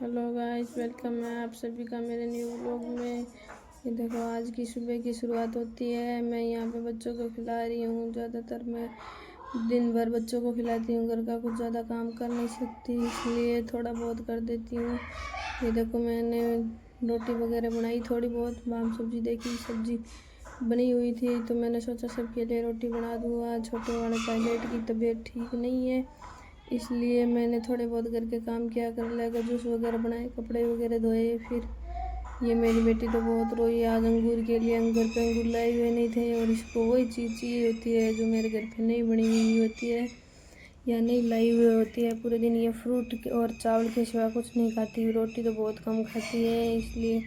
Hello guys, welcome है आप सभी का मेरे न्यू व्लॉग में। ये देखो, आज की सुबह की शुरुआत होती है। मैं यहाँ पे बच्चों को खिला रही हूँ। ज़्यादातर मैं दिन भर बच्चों को खिलाती हूँ, घर का कुछ ज़्यादा काम कर नहीं सकती, इसलिए थोड़ा बहुत कर देती हूँ। ये देखो, मैंने रोटी वगैरह बनाई, थोड़ी बहुत बाम सब्जी देखी, सब्जी बनी हुई थी तो मैंने सोचा सबके लिए रोटी बना दूँ। आज छोटे वाले पायलट की तबीयत ठीक नहीं है, इसलिए मैंने थोड़े बहुत घर के काम किया, कर लगा जूस वगैरह बनाए, कपड़े वगैरह धोए। फिर ये मेरी बेटी तो बहुत रोई आज अंगूर के लिए। हम घर पे अंगूर लाए हुए नहीं थे और इसको वही चीज़ चाहिए होती है जो मेरे घर पे नहीं बनी हुई होती है या नहीं लाई हुई होती है। पूरे दिन ये फ्रूट और चावल के सिवा कुछ नहीं खाती, रोटी तो बहुत कम खाती है। इसलिए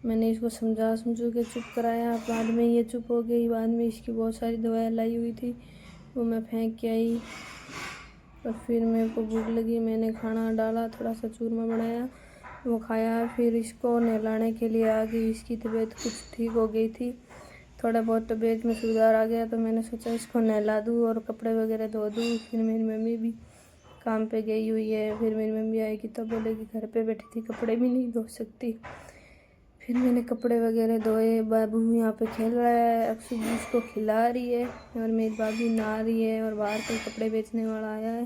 मैंने इसको समझू के चुप कराया। बाद में ये चुप हो गई। बाद में इसकी बहुत सारी दवाइयाँ लाई हुई थी, वो मैं फेंक के आई। और फिर मेरे को भूख लगी, मैंने खाना डाला, थोड़ा सा चूरमा बनाया, वो खाया। फिर इसको नहलाने के लिए आ गई। इसकी तबीयत कुछ ठीक हो गई थी, थोड़ा बहुत तबीयत में सुधार आ गया तो मैंने सोचा इसको नहला दूँ और कपड़े वगैरह धो दूँ। फिर मेरी मम्मी भी काम पे गई हुई है। फिर मेरी मम्मी आएगी तो बोलेगी घर पे बैठी थी, कपड़े भी नहीं धो सकती। फिर मैंने कपड़े वगैरह धोए। बाबू यहाँ पे खेल रहा है, अक्षु जी उसको खिला रही है और मेरी भाभी नहा रही है। और बाहर कोई कपड़े बेचने वाला आया है,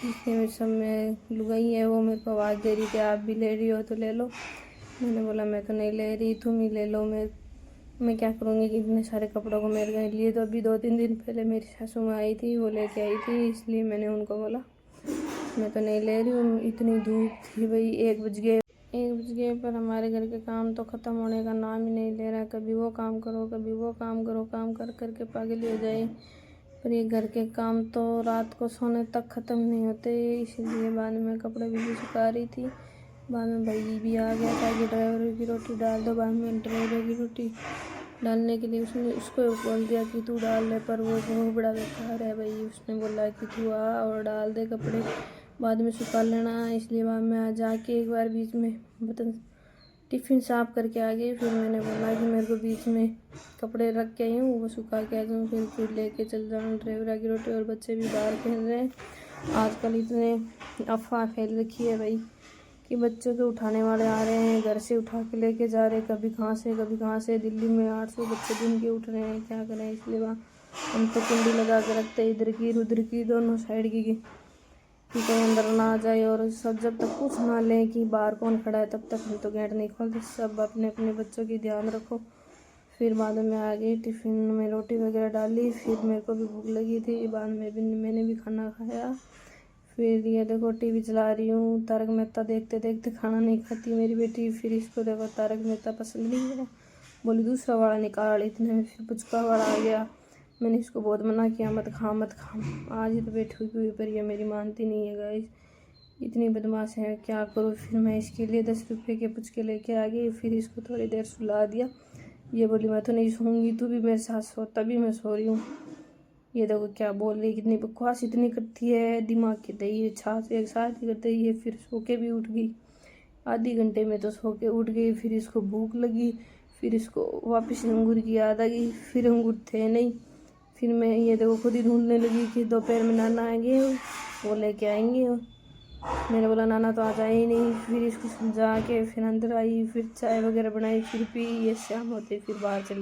इसमें सब में लुगाई है, वो मेरे को आवाज़ दे रही थी आप भी ले रही हो तो ले लो। मैंने बोला मैं तो नहीं ले रही, तुम ही ले लो। मैं क्या करूँगी कि इतने सारे कपड़ों को मेरे लिए। तो अभी 2-3 दिन पहले मेरी सासू माँ आई थी, वो लेके आई थी, इसलिए मैंने उनको बोला मैं तो नहीं ले रही हूँ। इतनी धूप थी भाई, 1 बज गए पर हमारे घर के काम तो ख़त्म होने का नाम ही नहीं ले रहा। कभी वो काम करो, कभी वो काम करो, काम कर कर के पागल हो जाए। पर ये घर के काम तो रात को सोने तक ख़त्म नहीं होते, इसलिए बाद में कपड़े भी सुखा रही थी। बाद में भाई भी आ गया था कि ड्राइवर की रोटी डाल दो। बाद में ड्राइवर की रोटी डालने के लिए उसको बोल दिया कि तू डाल ले, पर वो बहुत बड़ा बेकार है भाई। उसने बोला कि तू आ और डाल दे कपड़े, बाद में सुखा लेना। इसलिए बाद में आ जाके एक बार बीच में बर्तन टिफ़िन साफ करके आ गई। फिर मैंने बोला कि मेरे को बीच में कपड़े रख के आई हूँ, वो सुखा के आ जाऊँ, फिर लेके चल जाऊँ ड्राइवर की रोटी। और बच्चे भी बाहर खेल रहे हैं। आजकल इतने अफवाह फैल रखी है भाई कि बच्चों के उठाने वाले आ रहे हैं, घर से उठा के लेके जा रहे हैं, कभी कहाँ से। दिल्ली में 800 बच्चे दिन के उठ रहे हैं, क्या करें। इसलिए हम तो कुंडी लगा के रखते हैं, इधर की उधर की दोनों साइड की कि कोई अंदर ना आ जाए। और सब जब तक पूछ ना लें कि बाहर कौन खड़ा है तब तक हम तो गेट नहीं खोलते। सब अपने अपने बच्चों की ध्यान रखो। फिर बाद में आ गई, टिफ़िन में रोटी वगैरह डाली। फिर मेरे को भी भूख लगी थी, बाद में भी मैंने भी खाना खाया। फिर ये देखो टीवी चला रही हूँ, तारक मेहता देखते देखते खाना नहीं खाती मेरी बेटी। फिर इसको देखो तारक मेहता पसंद नहीं है, बोली दूसरा वाला निकाल। इतने में फिर पुचका वाला आ गया। मैंने इसको बहुत मना किया मत खा मत खा। आज ही तो बैठी हुई पर ये मेरी मानती नहीं है गाइस, इतनी बदमाश है, क्या करूँ। फिर मैं इसके लिए 10 रुपये के पुचके लेके आ गई। फिर इसको थोड़ी देर सुला दिया। ये बोली मैं तो नहीं सोऊंगी, तू भी मेरे साथ सो, तभी मैं सो रही हूँ। ये देखो क्या बोल रही, कितनी बकवास इतनी करती है, दिमाग की दही छाछ एक साथ ही करती है। फिर सो के भी उठ गई, आधे घंटे में तो सो के उठ गई। फिर इसको भूख लगी, फिर इसको वापस अंगूर की याद आ गई। फिर अंगूर थे नहीं, फिर मैं ये देखो खुद ही ढूंढने लगी कि दोपहर में नाना आएंगे, वो लेके आएंगे। मैंने बोला नाना तो आ जाए ही नहीं। फिर इसको समझा के फिर अंदर आई, फिर चाय वगैरह बनाई, फिर पी। ये शाम होते फिर बाहर चली।